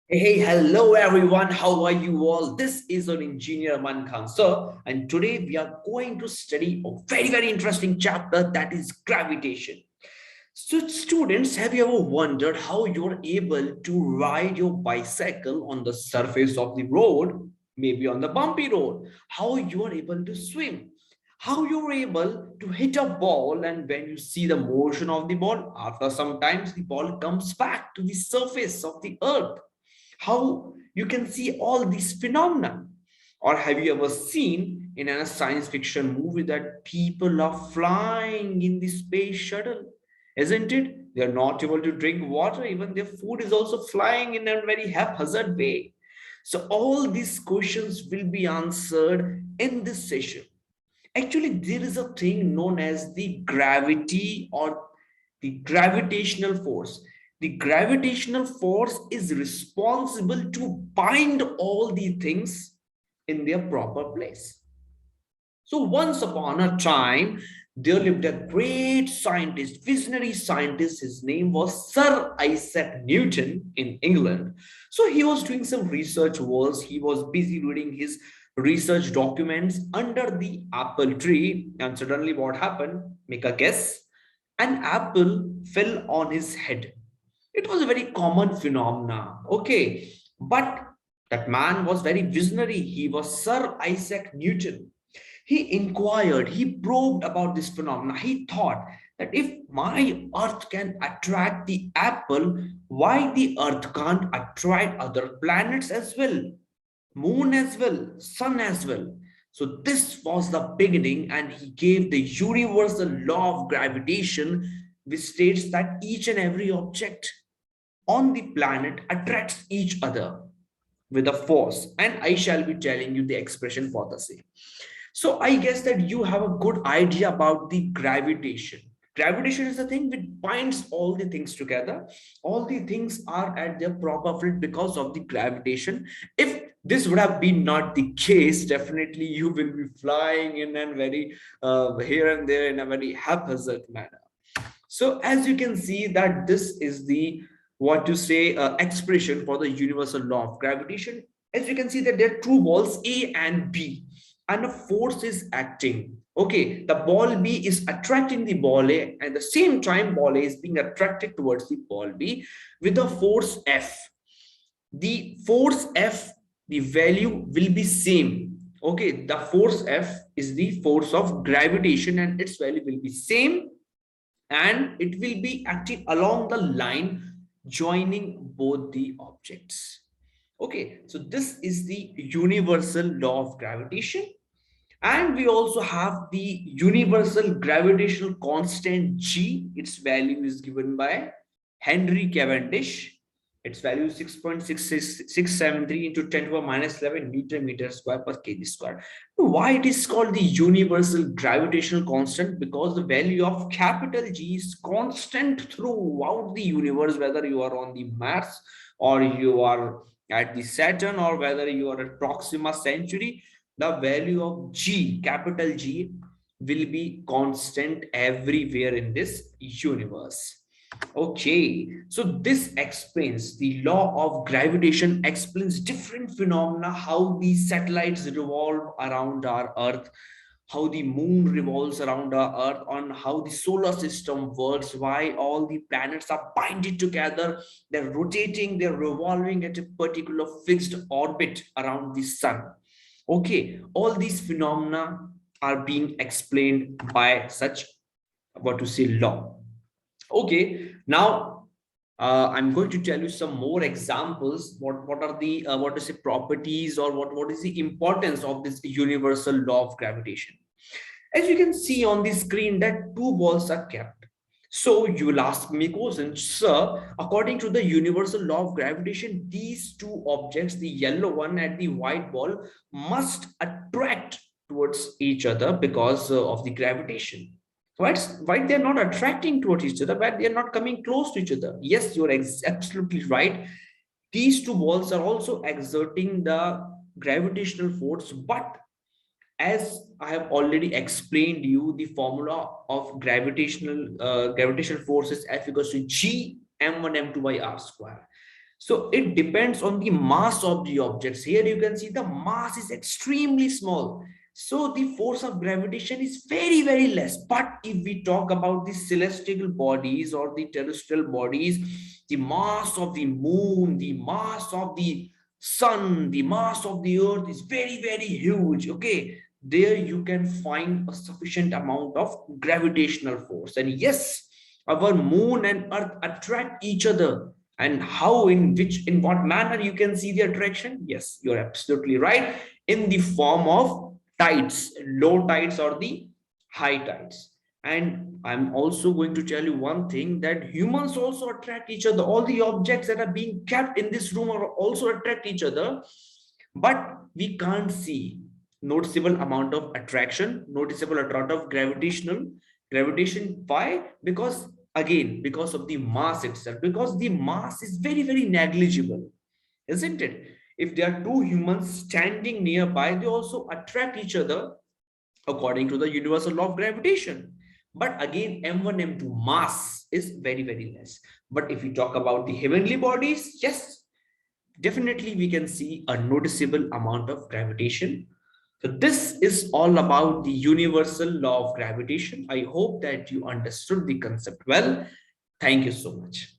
Hey, hello everyone. How are you all? This is an engineer Man Khan sir, and today we are going to study a very interesting chapter that is gravitation. So, students, have you ever wondered how you're able to ride your bicycle on the surface of the road, maybe on the bumpy road? How you are able to swim? How you're able to hit a ball, and when you see the motion of the ball, after some times the ball comes back to the surface of the earth, how you can see all these phenomena. Or have you ever seen in a science fiction movie that people are flying in the space shuttle? Isn't it? They are not able to drink water, even their food is also flying in a very haphazard way. So, all these questions will be answered in this session. Actually, there is a thing known as the gravity or the gravitational force. The gravitational force is responsible to bind all the things in their proper place. So once upon a time, there lived a great scientist, visionary scientist. His name was Sir Isaac Newton in England. So he was doing some research work. He was busy reading his research documents under the apple tree. And suddenly what happened? Make a guess. An apple fell on his head. It was a very common phenomena. Okay. But that man was very visionary. He was Sir Isaac Newton. He inquired, he probed about this phenomena. He thought that if my earth can attract the apple, why the earth can't attract other planets as well, moon as well, sun as well. So this was the beginning, and he gave the universal law of gravitation, which states that each and every object on the planet attracts each other with a force. And I shall be telling you the expression for the same. So I guess that you have a good idea about the gravitation. Gravitation is the thing which binds all the things together. All the things are at their proper field because of the gravitation. If this would have been not the case, definitely you will be flying in and very here and there in a very haphazard manner. So as you can see that this is the what to say expression for the universal law of gravitation. As you can see that there are two balls A and B, and a force is acting. Okay, the ball B is attracting the ball A, and at the same time ball A is being attracted towards the ball B with a force F. The force F, the value will be same. Okay, the force F is the force of gravitation and its value will be same, and it will be acting along the line joining both the objects. Okay, so this is the universal law of gravitation. And we also have the universal gravitational constant G. Its value is given by Henry Cavendish. Its value is 6.6673 into 10 to the minus 11 Newton meter square per kg square. Why it is called the universal gravitational constant? Because the value of capital G is constant throughout the universe, whether you are on the Mars or you are at the Saturn or whether you are at Proxima Centauri, the value of G, capital G, will be constant everywhere in this universe. Okay, so this explains the law of gravitation, explains different phenomena, how these satellites revolve around our Earth, how the moon revolves around our Earth, on how the solar system works, why all the planets are binded together, they're rotating, they're revolving at a particular fixed orbit around the sun. Okay, all these phenomena are being explained by such what to say law. Okay, now I'm going to tell you some more examples. What are the what to say properties, or what is the importance of this universal law of gravitation? As you can see on the screen, that two balls are kept. So you will ask me question, sir, according to the universal law of gravitation, these two objects, the yellow one and the white ball, must attract towards each other because of the gravitation. Why they're not attracting towards each other, but they're not coming close to each other? Yes, you're absolutely right. These two balls are also exerting the gravitational force, but as I have already explained you, the formula of gravitational force is F equals to G m1 m2 by r square. So it depends on the mass of the objects. Here you can see the mass is extremely small. So the force of gravitation is very, very less. But if we talk about the celestial bodies or the terrestrial bodies, the mass of the moon, the mass of the sun, the mass of the earth is very, very huge. Okay. There you can find a sufficient amount of gravitational force. And yes, our moon and earth attract each other. And how, in what manner you can see the attraction? Yes, you're absolutely right. In the form of tides, low tides or the high tides. And I'm also going to tell you one thing, that humans also attract each other. All the objects that are being kept in this room are also attract each other, but we can't see noticeable amount of attraction, noticeable amount of gravitation. Why? Because again, because of the mass itself, because the mass is very, very negligible, isn't it? If there are two humans standing nearby, they also attract each other according to the universal law of gravitation. But again, m1 m2 mass is very, very less. But if we talk about the heavenly bodies, yes, definitely we can see a noticeable amount of gravitation. So this is all about the universal law of gravitation. I hope that you understood the concept well. Thank you so much.